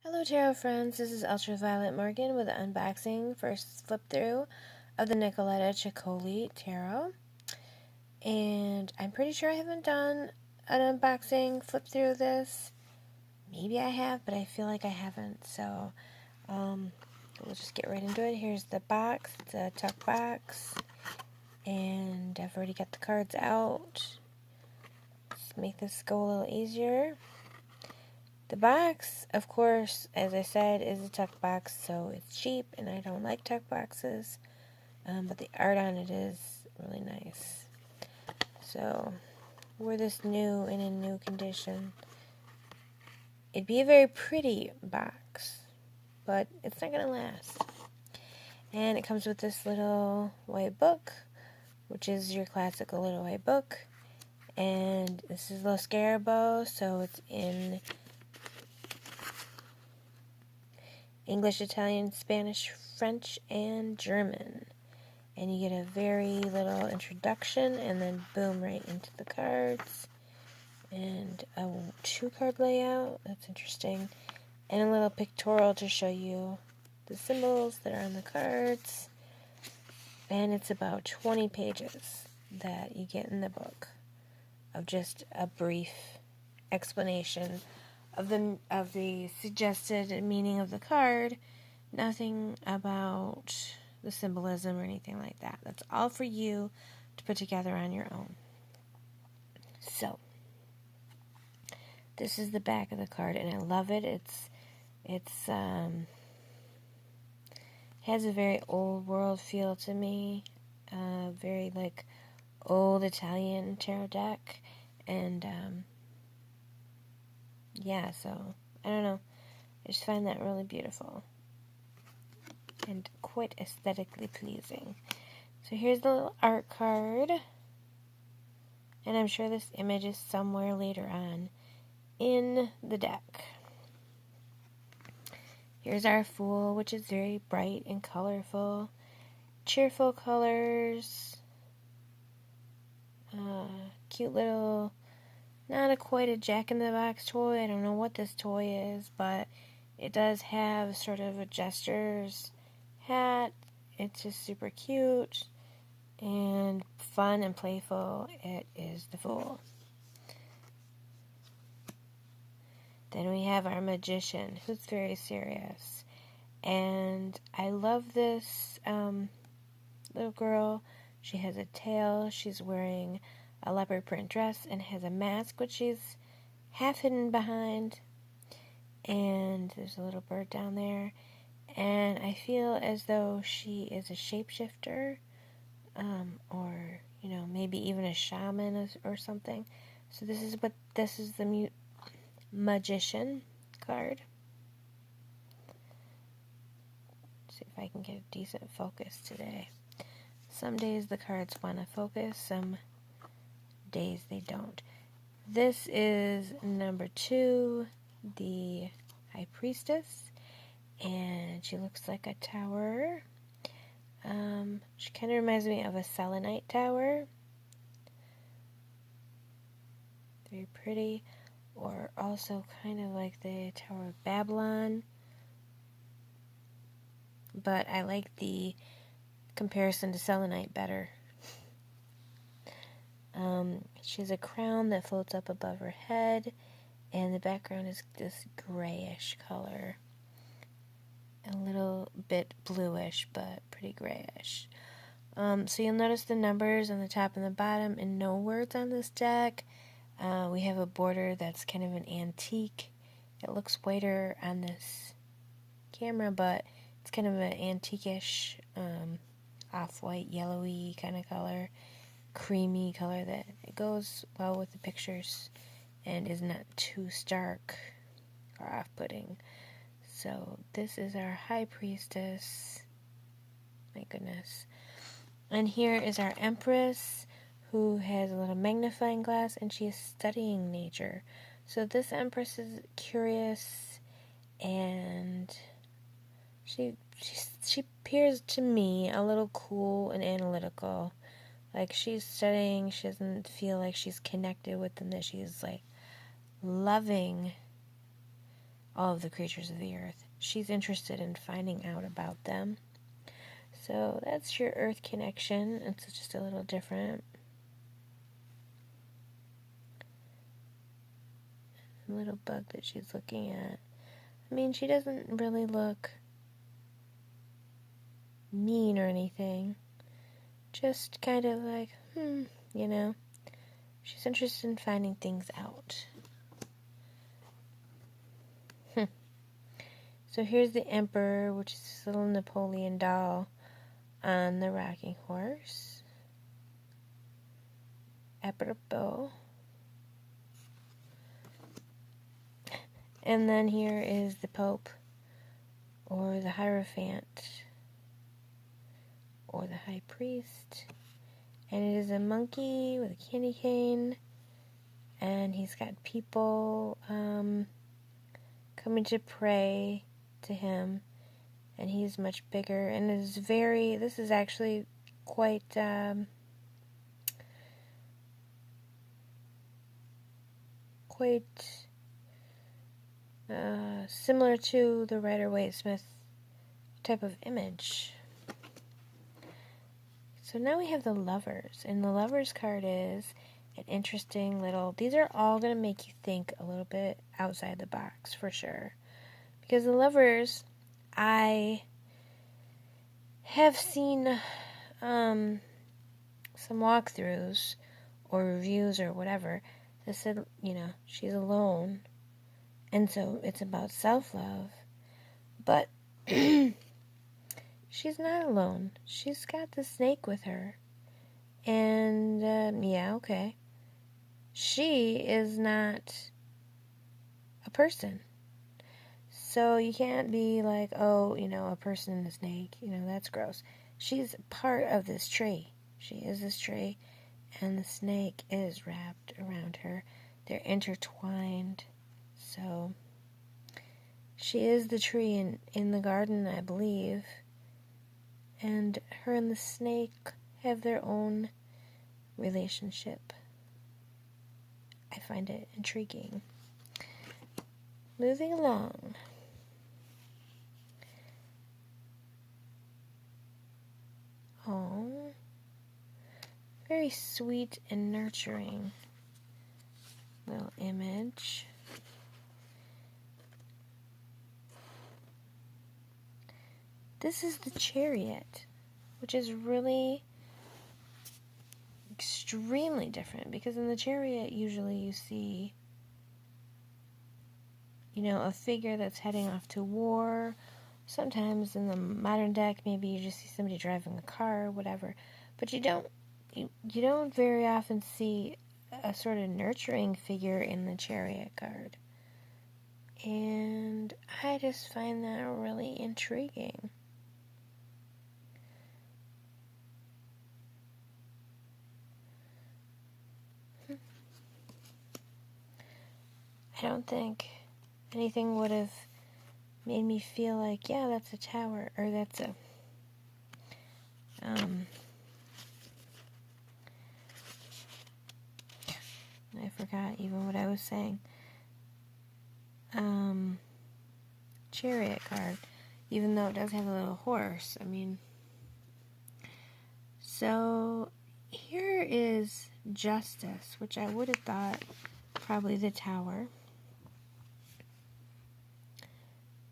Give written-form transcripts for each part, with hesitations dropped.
Hello Tarot friends, this is Ultraviolet Morgan with an unboxing, first flip through of the Checoli Tarot. And I'm pretty sure I haven't done an unboxing flip through of this. Maybe I have, but I feel like I haven't. So we'll just get right into it. Here's the box. It's a tuck box. And I've already got the cards out. Let's make this go a little easier. The box, of course, as I said, is a tuck box, so it's cheap, and I don't like tuck boxes, but the art on it is really nice. So, were this new and in new condition, it'd be a very pretty box, but it's not going to last. And it comes with this little white book, which is your classical little white book, and this is Lo Scarabo, so it's in English, Italian, Spanish, French, and German. And you get a very little introduction, and then boom, right into the cards. And a 2-card layout, that's interesting. And a little pictorial to show you the symbols that are on the cards. And it's about 20 pages that you get in the book of just a brief explanation of the suggested meaning of the card. Nothing about the symbolism or anything like that. That's all for you to put together on your own. So, this is the back of the card, and I love it. It's has a very old world feel to me. Very like old Italian tarot deck, and yeah, so, I don't know. I just find that really beautiful and quite aesthetically pleasing. So here's the little art card. And I'm sure this image is somewhere later on in the deck. Here's our Fool, which is very bright and colorful. Cheerful colors. Cute little, not quite a Jack-in-the-Box toy. I don't know what this toy is, but it does have sort of a jester's hat. It's just super cute and fun and playful. It is the Fool. Then we have our Magician, who's very serious. And I love this little girl. She has a tail. She's wearing a leopard print dress and has a mask, which she's half hidden behind. And there's a little bird down there. And I feel as though she is a shapeshifter, or, you know, maybe even a shaman or something. So this is the Magician card. See if I can get a decent focus today. Some days the cards want to focus, some days they don't. This is number 2, the High Priestess, and she looks like a tower. She kind of reminds me of a selenite tower. Very pretty. Or also kind of like the Tower of Babylon. But I like the comparison to selenite better. She has a crown that floats up above her head, and the background is this grayish color. A little bit bluish, but pretty grayish. So you'll notice the numbers on the top and the bottom, and no words on this deck. We have a border that's kind of an antique. It looks whiter on this camera, but it's kind of an antique-ish, off-white, yellowy kind of color, creamy color that it goes well with the pictures and is not too stark or off-putting. So this is our High Priestess. My goodness. And here is our Empress, who has a little magnifying glass, and she is studying nature. So this Empress is curious, and she appears to me a little cool and analytical. Like, she's studying, she doesn't feel like she's connected with them, that she's, like, loving all of the creatures of the earth. She's interested in finding out about them. So that's your earth connection. It's just a little different. The little bug that she's looking at. I mean, she doesn't really look mean or anything. Just kind of like, you know. She's interested in finding things out. So here's the Emperor, which is this little Napoleon doll on the rocking horse. Apropos. And then here is the Pope, or the Hierophant, or the High Priest. And it is a monkey with a candy cane, and he's got people coming to pray to him, and he's much bigger, and this is actually quite similar to the Rider-Waite-Smith type of image. So now we have the Lovers, and the Lovers card is an interesting little, these are all going to make you think a little bit outside the box, for sure. Because the Lovers, I have seen some walkthroughs or reviews or whatever that said, she's alone, and so it's about self-love, but she's not alone. She's got the snake with her, and okay, she is not a person. So you can't be like, a person and a snake, that's gross. She's part of this tree. She is this tree, and the snake is wrapped around her. They're intertwined. So she is the tree in the garden, I believe. And her and the snake have their own relationship. I find it intriguing. Moving along. Oh, very sweet and nurturing little image. This is the Chariot, which is really extremely different, because in the Chariot usually you see, a figure that's heading off to war. Sometimes in the modern deck, maybe you just see somebody driving a car or whatever, but you don't very often see a sort of nurturing figure in the Chariot card. And I just find that really intriguing. I don't think anything would have made me feel like, yeah, that's a tower, or that's a, I forgot even what I was saying. Chariot card, even though it does have a little horse. So here is Justice, which I would have thought probably the tower.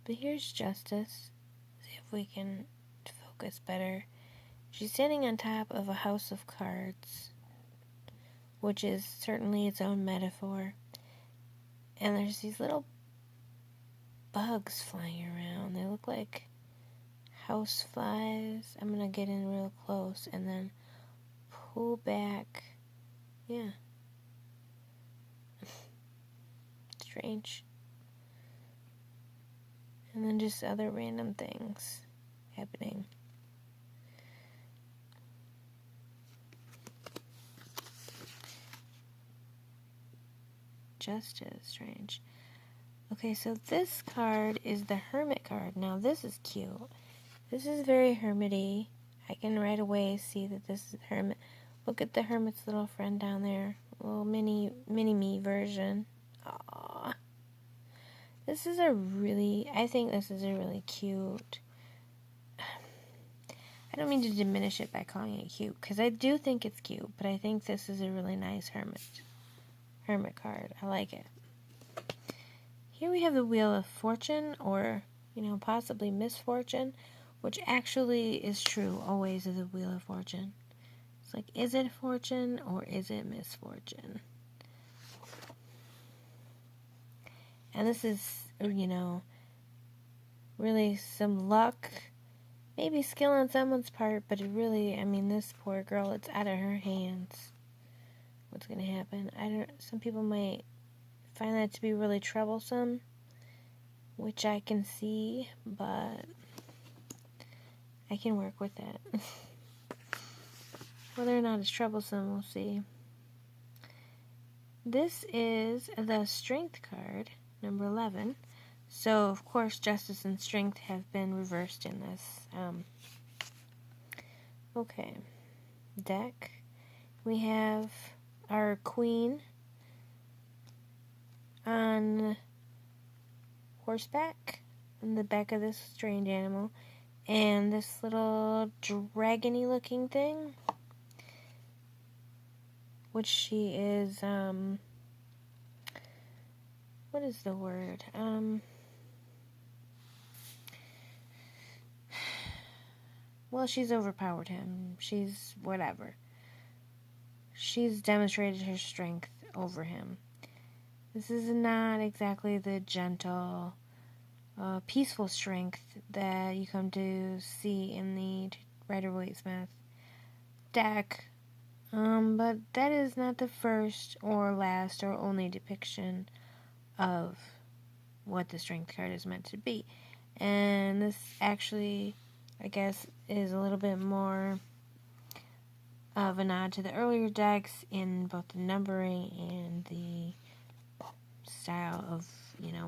But here's Justice. See if we can focus better. She's standing on top of a house of cards, which is certainly its own metaphor. And there's these little bugs flying around. They look like house flies. I'm going to get in real close and then pull back. Yeah. Strange. And then just other random things happening. Just as strange. Okay, so this card is the Hermit card. Now this is cute. This is very hermity. I can right away see that this is Hermit. Look at the Hermit's little friend down there. A little mini me version. Aww. I think this is a really cute, I don't mean to diminish it by calling it cute, because I do think it's cute, but I think this is a really nice Hermit card. I like it. Here we have the Wheel of Fortune, or, possibly misfortune, which actually is true always of the Wheel of Fortune. It's like, is it fortune or is it misfortune? And this is, really some luck, maybe skill on someone's part, but it really, this poor girl, it's out of her hands. What's going to happen? Some people might find that to be really troublesome, which I can see, but I can work with that. Whether or not it's troublesome, we'll see. This is the Strength card, number 11. So, of course, Justice and Strength have been reversed in this. Okay. Deck. We have our Queen on horseback on the back of this strange animal, and this little dragony looking thing, which she is, what is the word? Well, she's overpowered him. She's whatever. She's demonstrated her strength over him. This is not exactly the gentle, peaceful strength that you come to see in the Rider-Waite-Smith deck. But that is not the first or last or only depiction of what the Strength card is meant to be. And this actually, I guess, is a little bit more of a nod to the earlier decks in both the numbering and the style of,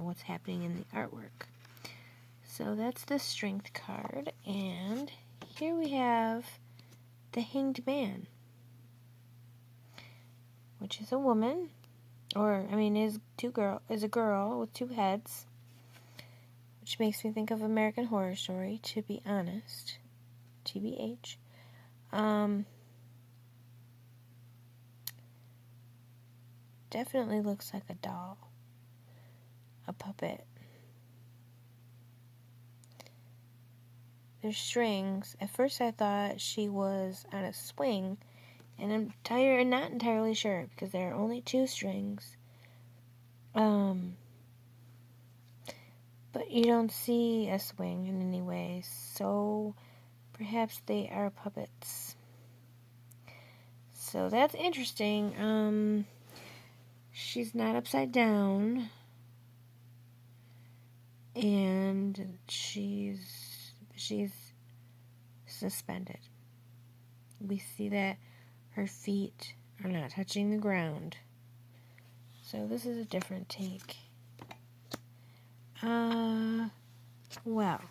what's happening in the artwork. So that's the Strength card, and here we have the Hanged Man, which is a woman, is a girl with two heads, which makes me think of American Horror Story, to be honest. TBH. Definitely looks like a doll. A puppet. There's strings. At first I thought she was on a swing, and I'm not entirely sure, because there are only 2 strings. But you don't see a swing in any way, so perhaps they are puppets. So that's interesting. She's not upside down, and she's suspended. We see that her feet are not touching the ground. So this is a different take. Well,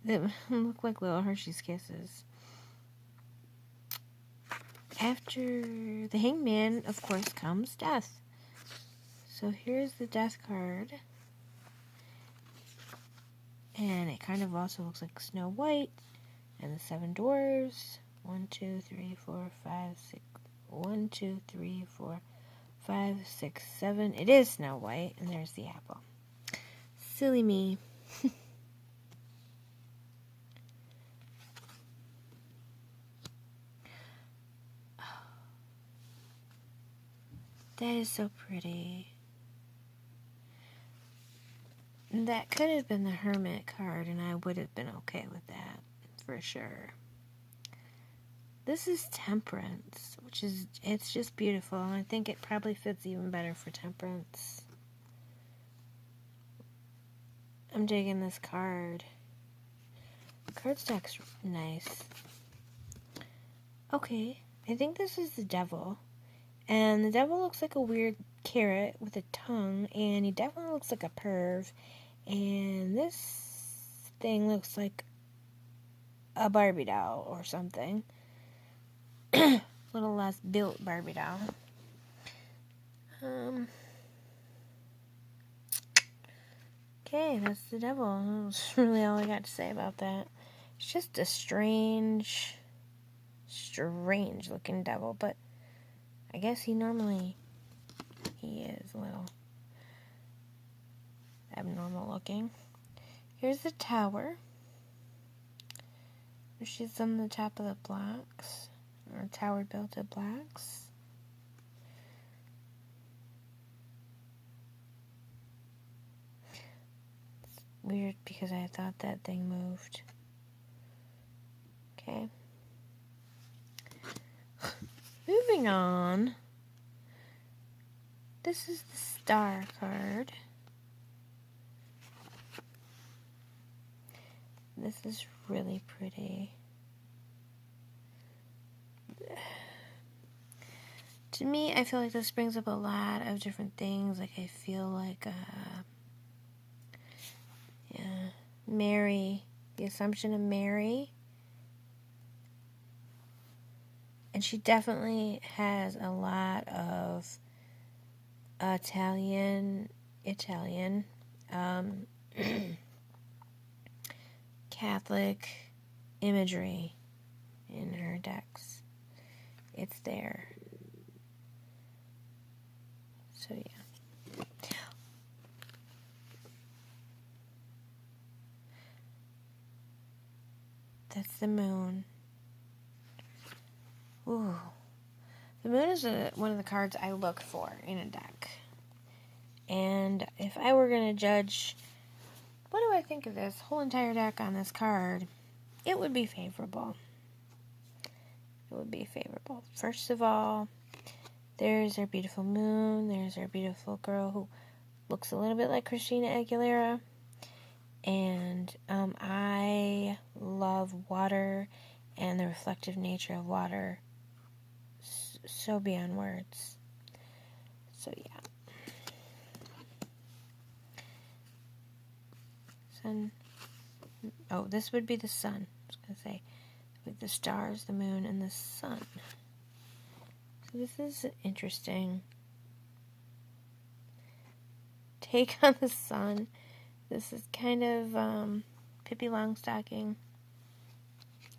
they look like little Hershey's Kisses. After the Hangman, of course, comes Death. So here's the Death card. And it kind of also looks like Snow White and the 7 Dwarves. 1, 2, 3, 4, 5, 6. 1, 2, 3, 4, 5, 6, 7. It is Snow White, and there's the apple. Silly me. That is so pretty. That could have been the Hermit card, and I would have been okay with that, for sure. This is Temperance, it's just beautiful, and I think it probably fits even better for Temperance. I'm digging this card. The cardstock's nice. Okay, I think this is the Devil. And the Devil looks like a weird carrot with a tongue, and he definitely looks like a perv. And this thing looks like a Barbie doll or something. A little less built Barbie doll. Okay, that's the devil. That's really all I got to say about that. It's just a strange looking devil, but I guess he is a little abnormal looking. Here's the tower. She's on the top of the blocks, or tower built of blocks. It's weird because I thought that thing moved. Okay. Moving on. This is the star card. This is really pretty. To me, I feel like this brings up a lot of different things. Like, I feel like, Mary, the Assumption of Mary. And she definitely has a lot of Italian, Catholic imagery in her decks. It's there. So yeah. That's the moon. Ooh. The moon is one of the cards I look for in a deck. And if I were going to judge, what do I think of this whole entire deck on this card, it would be favorable. It would be favorable. First of all, there's our beautiful moon. There's our beautiful girl who looks a little bit like Christina Aguilera. And I love water and the reflective nature of water so beyond words. So yeah. Sun. Oh, this would be the sun. I was going to say, with the stars, the moon, and the sun. So this is an interesting take on the sun. This is kind of Pippi Longstocking.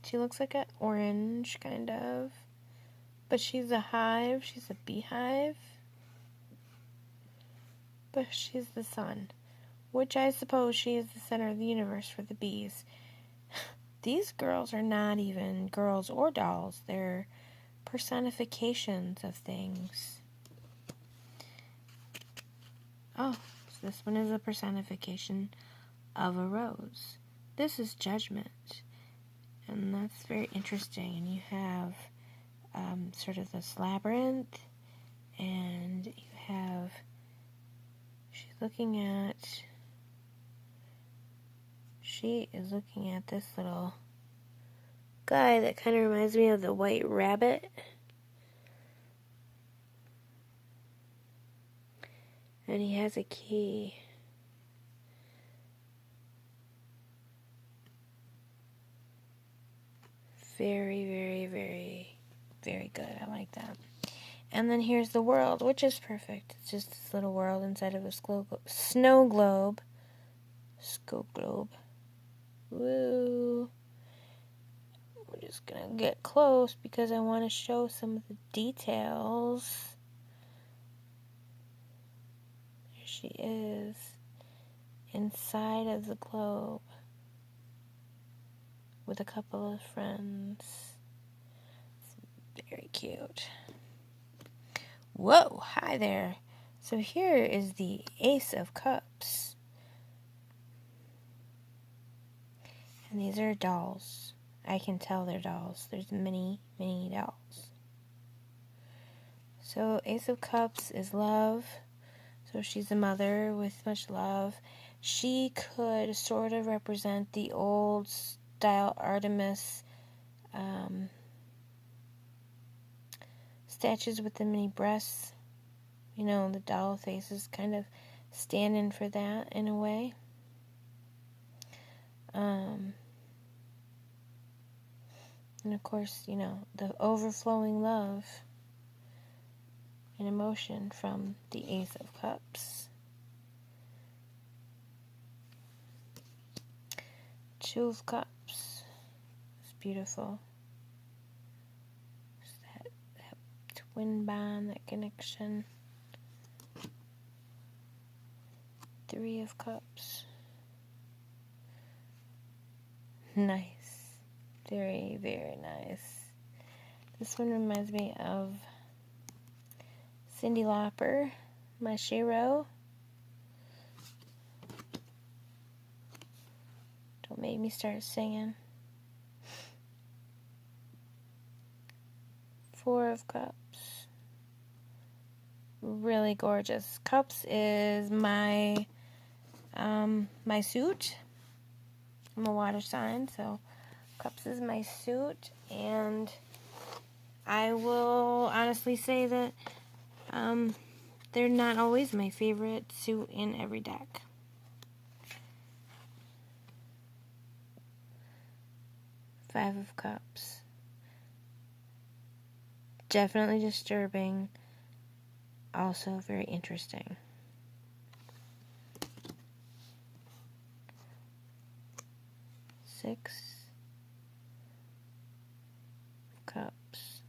She looks like an orange, kind of. But she's a hive. She's a beehive. But she's the sun. Which I suppose she is the center of the universe for the bees. These girls are not even girls or dolls. They're personifications of things. Oh, so this one is a personification of a rose. This is judgment. And that's very interesting. And you have sort of this labyrinth. And you have... She is looking at this little guy that kind of reminds me of the White Rabbit. And he has a key. Very, very, very, very good. I like that. And then here's the world, which is perfect. It's just this little world inside of a snow globe. Woo. We're just going to get close because I want to show some of the details. There she is. Inside of the globe. With a couple of friends. It's very cute. Whoa, hi there. So here is the Ace of Cups. And these are dolls. I can tell they're dolls. There's many, many dolls. So Ace of Cups is love. So she's a mother with much love. She could sort of represent the old style Artemis statues with the mini breasts. You know, the doll faces kind of stand in for that in a way. And of course, you know, the overflowing love and emotion from the Ace of Cups. Two of Cups. It's beautiful. It's that twin bond, that connection. Three of Cups. Nice. Very, very nice. This one reminds me of Cyndi Lauper, My Shiro. Don't make me start singing. Four of Cups. Really gorgeous. Cups is my my suit. I'm a water sign, so Cups is my suit, and I will honestly say that they're not always my favorite suit in every deck. Five of Cups. Definitely disturbing. Also very interesting. Six of Cups.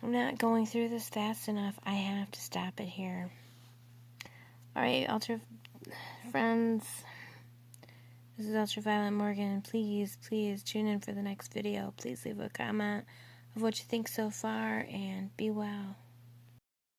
I'm not going through this fast enough. I have to stop it here. Alright, Ultra friends. This is Ultraviolet Morgan. Please, please tune in for the next video. Please leave a comment of what you think so far, and be well.